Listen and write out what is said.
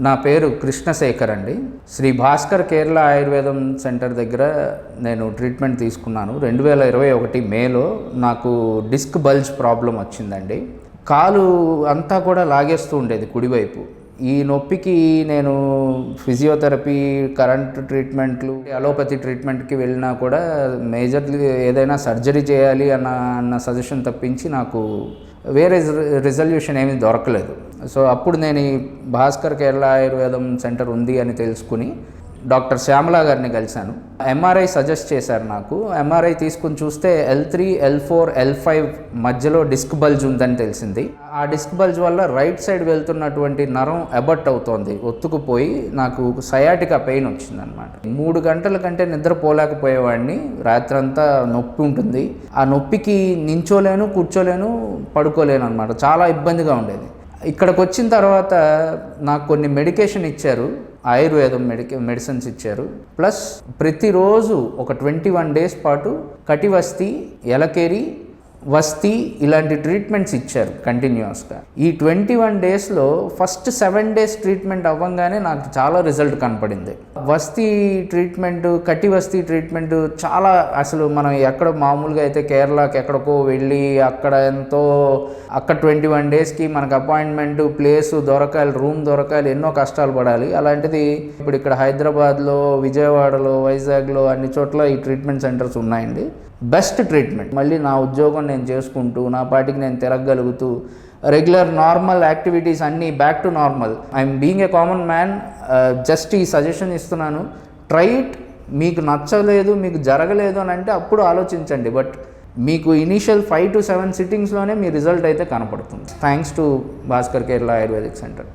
నా పేరు కృష్ణశేఖర్ అండి. శ్రీ భాస్కర్ కేరళ ఆయుర్వేదం సెంటర్ దగ్గర నేను ట్రీట్మెంట్ తీసుకున్నాను. 2021 మేలో నాకు డిస్క్ బల్జ్ ప్రాబ్లం వచ్చిందండి. కాలు అంతా కూడా లాగేస్తూ ఉండేది కుడివైపు. ఈ నొప్పికి నేను ఫిజియోథెరపీ, కరెంట్ ట్రీట్మెంట్లు, అలోపతి ట్రీట్మెంట్కి వెళ్ళినా కూడా మేజర్లీ ఏదైనా సర్జరీ చేయాలి అన్న సజెషన్ తప్పించి నాకు వేరే రిజల్యూషన్ ఏమీ దొరకలేదు. సో అప్పుడు నేను ఈ భాస్కర్ కేరళ ఆయుర్వేదం సెంటర్ ఉంది అని తెలుసుకుని డాక్టర్ శ్యామలా గారిని కలిశాను. ఎంఆర్ఐ సజెస్ట్ చేశారు నాకు. ఎంఆర్ఐ తీసుకుని చూస్తే L3, L4, L5 మధ్యలో డిస్క్ బల్జ్ ఉందని తెలిసింది. ఆ డిస్క్ బల్జ్ వల్ల రైట్ సైడ్ వెళ్తున్నటువంటి నరం అబర్ట్ అవుతోంది, ఒత్తుకుపోయి నాకు సయాటికా పెయిన్ వచ్చిందనమాట. 3 గంటల కంటే నిద్రపోలేకపోయేవాడిని. రాత్రంతా నొప్పి ఉంటుంది. ఆ నొప్పికి నించోలేను, కూర్చోలేను, పడుకోలేను అనమాట. చాలా ఇబ్బందిగా ఉండేది. ఇక్కడికి వచ్చిన తర్వాత నాకు కొన్ని మెడికేషన్ ఇచ్చారు, ఆయుర్వేదం మెడిసిన్స్ ఇచ్చారు. ప్లస్ ప్రతిరోజు ఒక 21 డేస్ పాటు కటివస్తి, ఎలకేరి, వస్తి ఇలాంటి ట్రీట్మెంట్స్ ఇచ్చారు కంటిన్యూస్గా. ఈ 21 డేస్లో ఫస్ట్ 7 డేస్ ట్రీట్మెంట్ అవ్వంగానే నాకు చాలా రిజల్ట్ కనపడింది. వస్తి ట్రీట్మెంట్, కటివస్తి ట్రీట్మెంట్ చాలా, అసలు మనం ఎక్కడ మామూలుగా అయితే కేరళకి ఎక్కడికో వెళ్ళి అక్కడ 21 డేస్కి మనకు అపాయింట్మెంట్, ప్లేసు దొరకాలి, రూమ్ దొరకాలి, ఎన్నో కష్టాలు పడాలి. అలాంటిది ఇప్పుడు ఇక్కడ హైదరాబాద్లో, విజయవాడలో, వైజాగ్లో అన్ని చోట్ల ఈ ట్రీట్మెంట్ సెంటర్స్ ఉన్నాయండి. Best treatment. మళ్ళీ నా ఉద్యోగం నేను చేసుకుంటూ, నా పాటికి నేను తిరగగలుగుతూ, రెగ్యులర్ నార్మల్ యాక్టివిటీస్ అన్నీ back to normal. I'm being a common man. Just ఈ సజెషన్ ఇస్తున్నాను, ట్రై ఇట్. మీకు నచ్చలేదు, మీకు జరగలేదు అని అంటే అప్పుడు ఆలోచించండి. బట్ మీకు ఇనీషియల్ 5 to 7 సిట్టింగ్స్లోనే మీ రిజల్ట్ అయితే కనపడుతుంది. Thanks to Bhaskar Kerala ayurvedic centre.